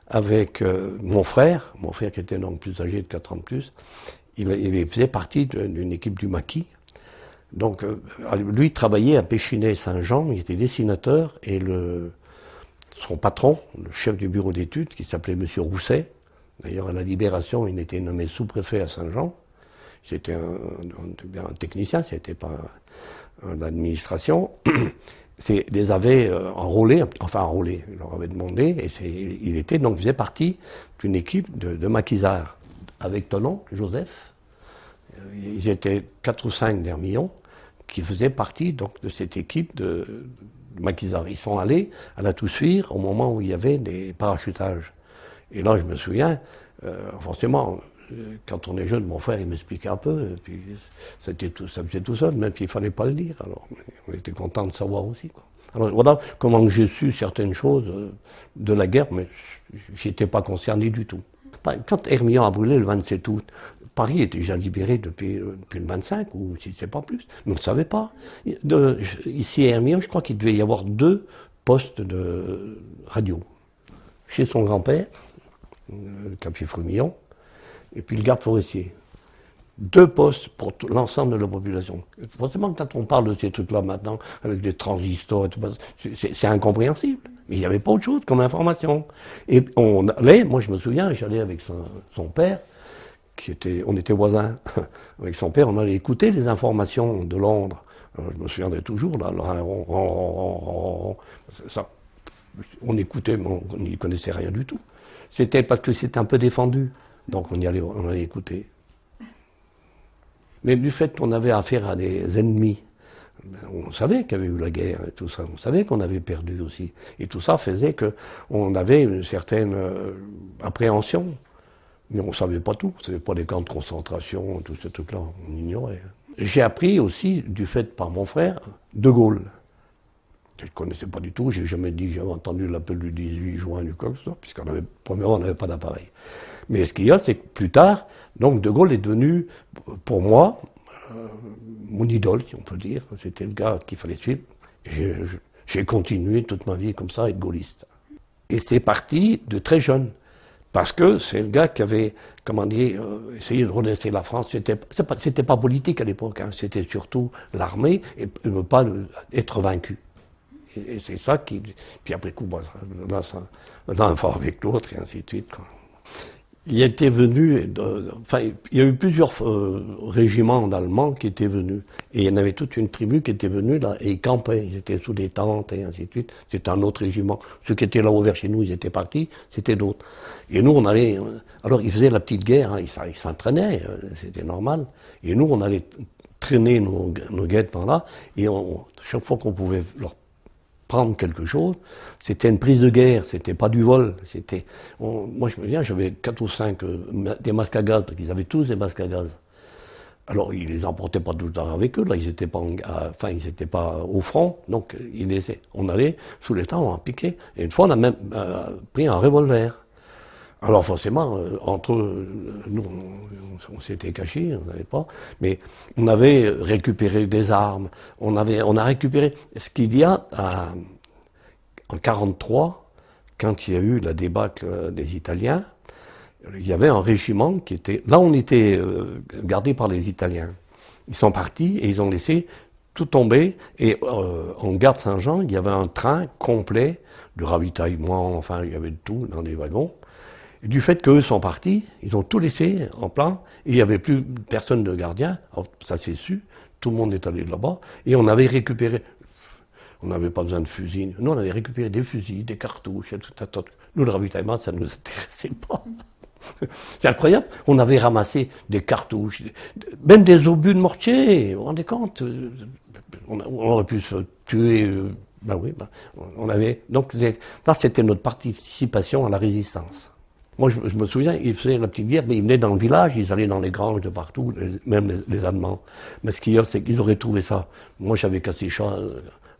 avec mon frère qui était donc plus âgé de 4 ans de plus. Il faisait partie d'une équipe du Maquis. Donc, lui travaillait à Péchinet-Saint-Jean, il était dessinateur, et son patron, le chef du bureau d'études, qui s'appelait M. Rousset, d'ailleurs à la Libération, il était nommé sous-préfet à Saint-Jean, c'était un technicien, c'était pas l'administration, les avait enrôlés, il leur avait demandé, et il faisait partie d'une équipe de maquisards, avec Tonon, Joseph. Ils étaient 4 ou 5 d'Hermillon qui faisaient partie donc, de cette équipe de maquisards. Ils sont allés à la Toussuire au moment où il y avait des parachutages. Et là, je me souviens, forcément, quand on est jeune, mon frère, il m'expliquait un peu, et puis ça faisait tout seul, même s'il ne fallait pas le dire. Alors, on était content de savoir aussi, quoi. Alors voilà comment j'ai su certaines choses de la guerre, mais je n'étais pas concerné du tout. Quand Hermillon a brûlé le 27 août, Paris était déjà libéré depuis le 25, ou si c'est pas plus. Mais on ne savait pas. Ici à Hermillon, je crois qu'il devait y avoir 2 postes de radio. Chez son grand-père, le capitaine Frémillon, et puis le garde forestier. 2 postes pour l'ensemble de la population. Forcément, quand on parle de ces trucs-là maintenant, avec des transistors et tout, c'est incompréhensible. Mais il n'y avait pas autre chose comme information. Et on allait, moi je me souviens, j'allais avec son père, on était voisins. Avec son père, on allait écouter les informations de Londres. Je me souviendrai toujours, là, ça, on écoutait, mais on n'y connaissait rien du tout. C'était parce que c'était un peu défendu. Donc on allait écouter. Mais du fait qu'on avait affaire à des ennemis, on savait qu'il y avait eu la guerre et tout ça, on savait qu'on avait perdu aussi. Et tout ça faisait qu'on avait une certaine appréhension. Mais on ne savait pas tout, on ne savait pas les camps de concentration, tout ce truc-là, on ignorait. J'ai appris aussi, du fait par mon frère, De Gaulle. Je ne connaissais pas du tout, je n'ai jamais dit que j'avais entendu l'appel du 18 juin du quoi que ce soit, premièrement, on n'avait pas d'appareil. Mais ce qu'il y a, c'est que plus tard, donc De Gaulle est devenu, pour moi, mon idole, si on peut dire. C'était le gars qu'il fallait suivre. J'ai continué toute ma vie comme ça, à être gaulliste. Et c'est parti de très jeune. Parce que c'est le gars qui avait, essayé de redresser la France. C'était pas politique à l'époque, hein. C'était surtout l'armée et ne pas être vaincu. Et c'est ça qui... Puis après coup, l'un va avec l'autre et ainsi de suite, quoi. Il était venu, il y a eu plusieurs régiments d'Allemands qui étaient venus. Et il y en avait toute une tribu qui était venue là, et ils campaient, ils étaient sous des tentes et ainsi de suite. C'était un autre régiment. Ceux qui étaient là-haut vers chez nous, ils étaient partis, c'était d'autres. Et nous, on allait, alors ils faisaient la petite guerre, hein, ils s'entraînaient, c'était normal. Et nous, on allait traîner nos guettes par là, et chaque fois qu'on pouvait leur prendre quelque chose, c'était une prise de guerre, c'était pas du vol. Moi, je me souviens, j'avais 4 ou 5 des masques à gaz, parce qu'ils avaient tous des masques à gaz. Alors, ils les emportaient pas tout le temps avec eux, là, ils n'étaient pas au front, donc on allait sous les tentes, on a piqué. Et une fois, on a même pris un revolver. Alors forcément, entre nous, on s'était cachés, on n'avait pas, mais on avait récupéré des armes, on a récupéré ce qu'il y a en 1943, quand il y a eu la débâcle des Italiens, il y avait un régiment qui était... Là, on était gardé par les Italiens. Ils sont partis et ils ont laissé tout tomber. Et en gare de Saint-Jean, il y avait un train complet de ravitaillement, enfin, il y avait de tout dans les wagons. Et du fait qu'eux sont partis, ils ont tout laissé en plan, et il n'y avait plus personne de gardien, alors, ça s'est su, tout le monde est allé là-bas, et on avait récupéré, on n'avait pas besoin de fusils, nous on avait récupéré des fusils, des cartouches, et tout un tas de... Nous le ravitaillement, ça ne nous intéressait pas. C'est incroyable, on avait ramassé des cartouches, même des obus de mortier, vous vous rendez compte, on aurait pu se tuer, on avait... Donc ça c'était notre participation à la résistance. Moi, je me souviens, ils faisaient la petite guerre, mais ils venaient dans le village, ils allaient dans les granges de partout, même les Allemands. Mais ce qu'il y a, c'est qu'ils auraient trouvé ça. Moi, j'avais cassé ça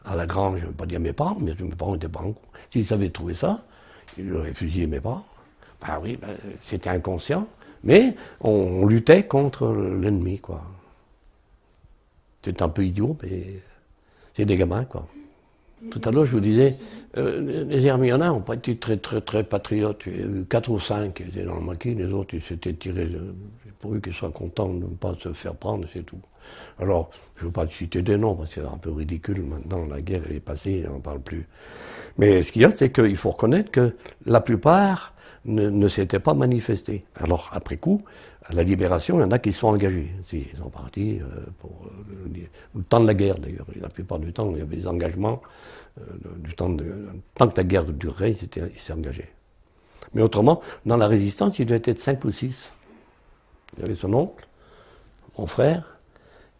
à la grange, je ne vais pas dire mes parents, mais mes parents n'étaient pas en cours. S'ils avaient trouvé ça, ils auraient fusillé mes parents. Ben oui, c'était inconscient, mais on luttait contre l'ennemi, quoi. C'est un peu idiot, mais c'est des gamins, quoi. Tout à l'heure, je vous disais, les Hermionnains n'ont pas été très patriotes. Il y a eu 4 ou 5 qui étaient dans le maquis, les autres, ils s'étaient tirés, pourvu qu'ils soient contents de ne pas se faire prendre, c'est tout. Alors, je ne veux pas citer des noms, parce que c'est un peu ridicule maintenant, la guerre elle est passée, on n'en parle plus. Mais ce qu'il y a, c'est qu'il faut reconnaître que la plupart ne s'étaient pas manifestés. Alors, après coup, à la libération, il y en a qui se sont engagés. Si, ils sont partis pour le temps de la guerre, d'ailleurs. La plupart du temps, il y avait des engagements. Tant que la guerre durerait, ils s'est engagés. Mais autrement, dans la résistance, il devait être 5 ou 6. Il y avait son oncle, mon frère,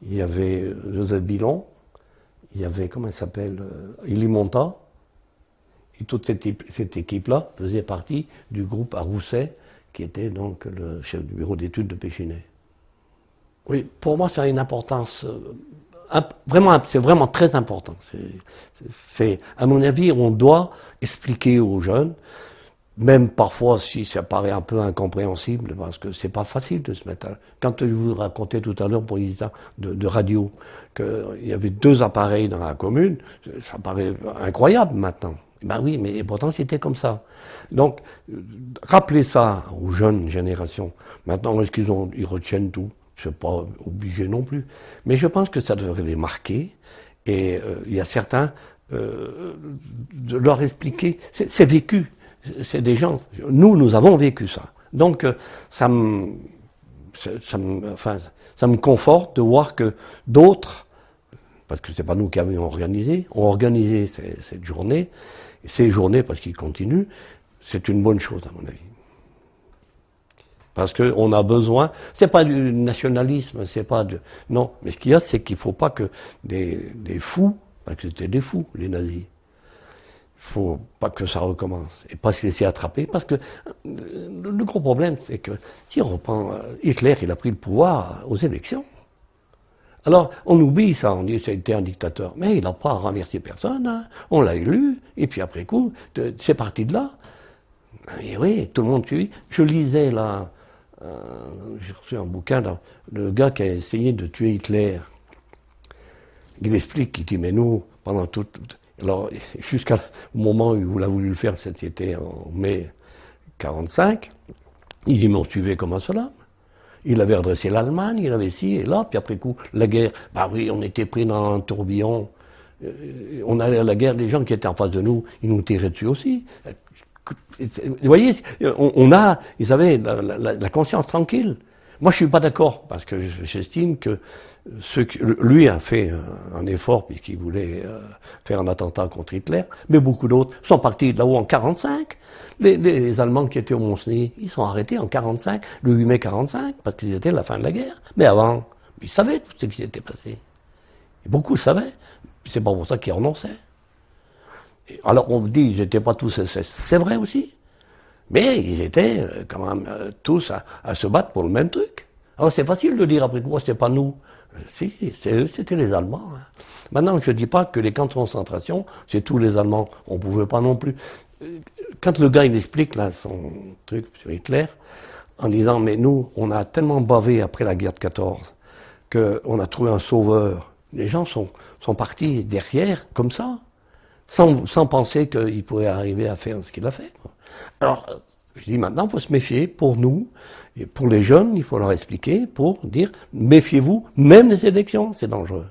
il y avait Joseph Bilon, il y avait, comment il s'appelle, Élie Monta. Et toute cette équipe-là faisait partie du groupe à Rousset, qui était donc le chef du bureau d'études de Péchinet. Oui, pour moi, ça a une importance c'est vraiment très important. À mon avis, on doit expliquer aux jeunes, même parfois si ça paraît un peu incompréhensible, parce que c'est pas facile de se mettre à... Quand je vous racontais tout à l'heure pour les histoires de radio, qu'il y avait 2 appareils dans la commune, ça paraît incroyable maintenant. Ben oui, mais pourtant c'était comme ça. Donc, rappelez ça aux jeunes générations. Maintenant, est-ce qu'ils retiennent tout? Je ne suis pas obligé non plus. Mais je pense que ça devrait les marquer. Et il y a certains, de leur expliquer. C'est vécu. C'est des gens. Nous avons vécu ça. Donc, ça me conforte de voir que d'autres, parce que c'est pas nous qui avions organisé, ont organisé cette journée. Et ces journées, parce qu'ils continuent, c'est une bonne chose à mon avis. Parce qu'on a besoin, c'est pas du nationalisme, c'est pas de... Non, mais ce qu'il y a, c'est qu'il ne faut pas que des fous, parce que c'était des fous, les nazis, il ne faut pas que ça recommence, et pas se laisser attraper, parce que le gros problème, c'est que si on reprend, Hitler, il a pris le pouvoir aux élections. Alors, on oublie ça, on dit que c'était un dictateur, mais il n'a pas renversé personne, hein. On l'a élu, et puis après coup, c'est parti de là. Et oui, tout le monde suit. Je lisais là, j'ai reçu un bouquin, là, le gars qui a essayé de tuer Hitler. Il explique, il dit, mais nous, pendant tout... Alors, jusqu'au moment où il a voulu le faire, c'était en mai 1945, il dit, mais on suivait comment cela? Il avait redressé l'Allemagne, il avait ci et là, puis après coup, la guerre, bah oui, on était pris dans un tourbillon, on allait à la guerre, les gens qui étaient en face de nous, ils nous tiraient dessus aussi. Vous voyez, on a, ils avaient la conscience tranquille. Moi, je suis pas d'accord, parce que j'estime que lui a fait un effort puisqu'il voulait faire un attentat contre Hitler, mais beaucoup d'autres sont partis de là-haut en 1945. Les Allemands qui étaient au Mont-Cenis, ils sont arrêtés en 1945, le 8 mai 1945, parce qu'ils étaient à la fin de la guerre. Mais avant, ils savaient tout ce qui s'était passé. Et beaucoup le savaient. C'est pas pour ça qu'ils renonçaient. Alors on me dit qu'ils n'étaient pas tous SS. C'est vrai aussi. Mais ils étaient quand même tous à se battre pour le même truc. Alors c'est facile de dire après quoi, c'est pas nous. Si, c'était les Allemands. Hein. Maintenant, je ne dis pas que les camps de concentration, c'est tous les Allemands. On ne pouvait pas non plus. Quand le gars il explique là, son truc sur Hitler, en disant mais nous, on a tellement bavé après la guerre de 14 qu'on a trouvé un sauveur. Les gens sont partis derrière comme ça, sans penser qu'il pouvait arriver à faire ce qu'il a fait. Quoi. Alors, je dis maintenant, il faut se méfier pour nous, et pour les jeunes, il faut leur expliquer, pour dire, méfiez-vous, même les élections, c'est dangereux.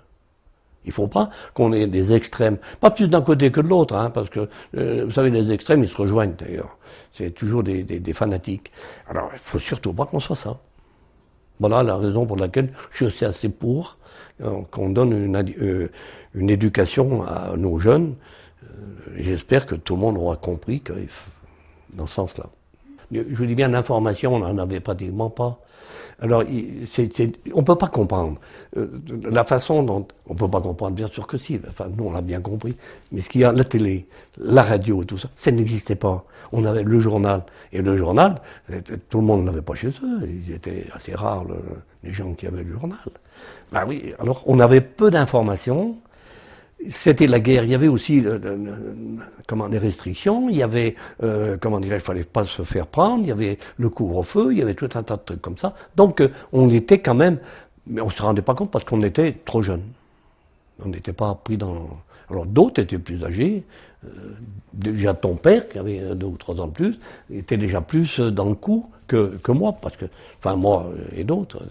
Il ne faut pas qu'on ait des extrêmes, pas plus d'un côté que de l'autre, hein, parce que, vous savez, les extrêmes, ils se rejoignent d'ailleurs. C'est toujours des fanatiques. Alors, il ne faut surtout pas qu'on soit ça. Voilà la raison pour laquelle je suis aussi assez pour qu'on donne une éducation à nos jeunes. J'espère que tout le monde aura compris que, dans ce sens-là. Je vous dis bien, l'information, on n'en avait pratiquement pas. Alors, on ne peut pas comprendre. La façon dont... On ne peut pas comprendre, bien sûr que si. Enfin, nous, on l'a bien compris. Mais ce qu'il y a, la télé, la radio, tout ça, ça n'existait pas. On avait le journal. Et le journal, tout le monde ne l'avait pas chez eux. Ils étaient assez rares, les gens qui avaient le journal. Ben oui, alors, on avait peu d'informations. C'était la guerre, il y avait aussi les restrictions, il y avait, il fallait pas se faire prendre, il y avait le couvre-feu, il y avait tout un tas de trucs comme ça. Donc on était quand même, mais on se rendait pas compte parce qu'on était trop jeunes. On n'était pas pris dans... Alors d'autres étaient plus âgés. Déjà ton père, qui avait 2 ou 3 ans de plus, était déjà plus dans le coup que moi, parce que, enfin moi et d'autres.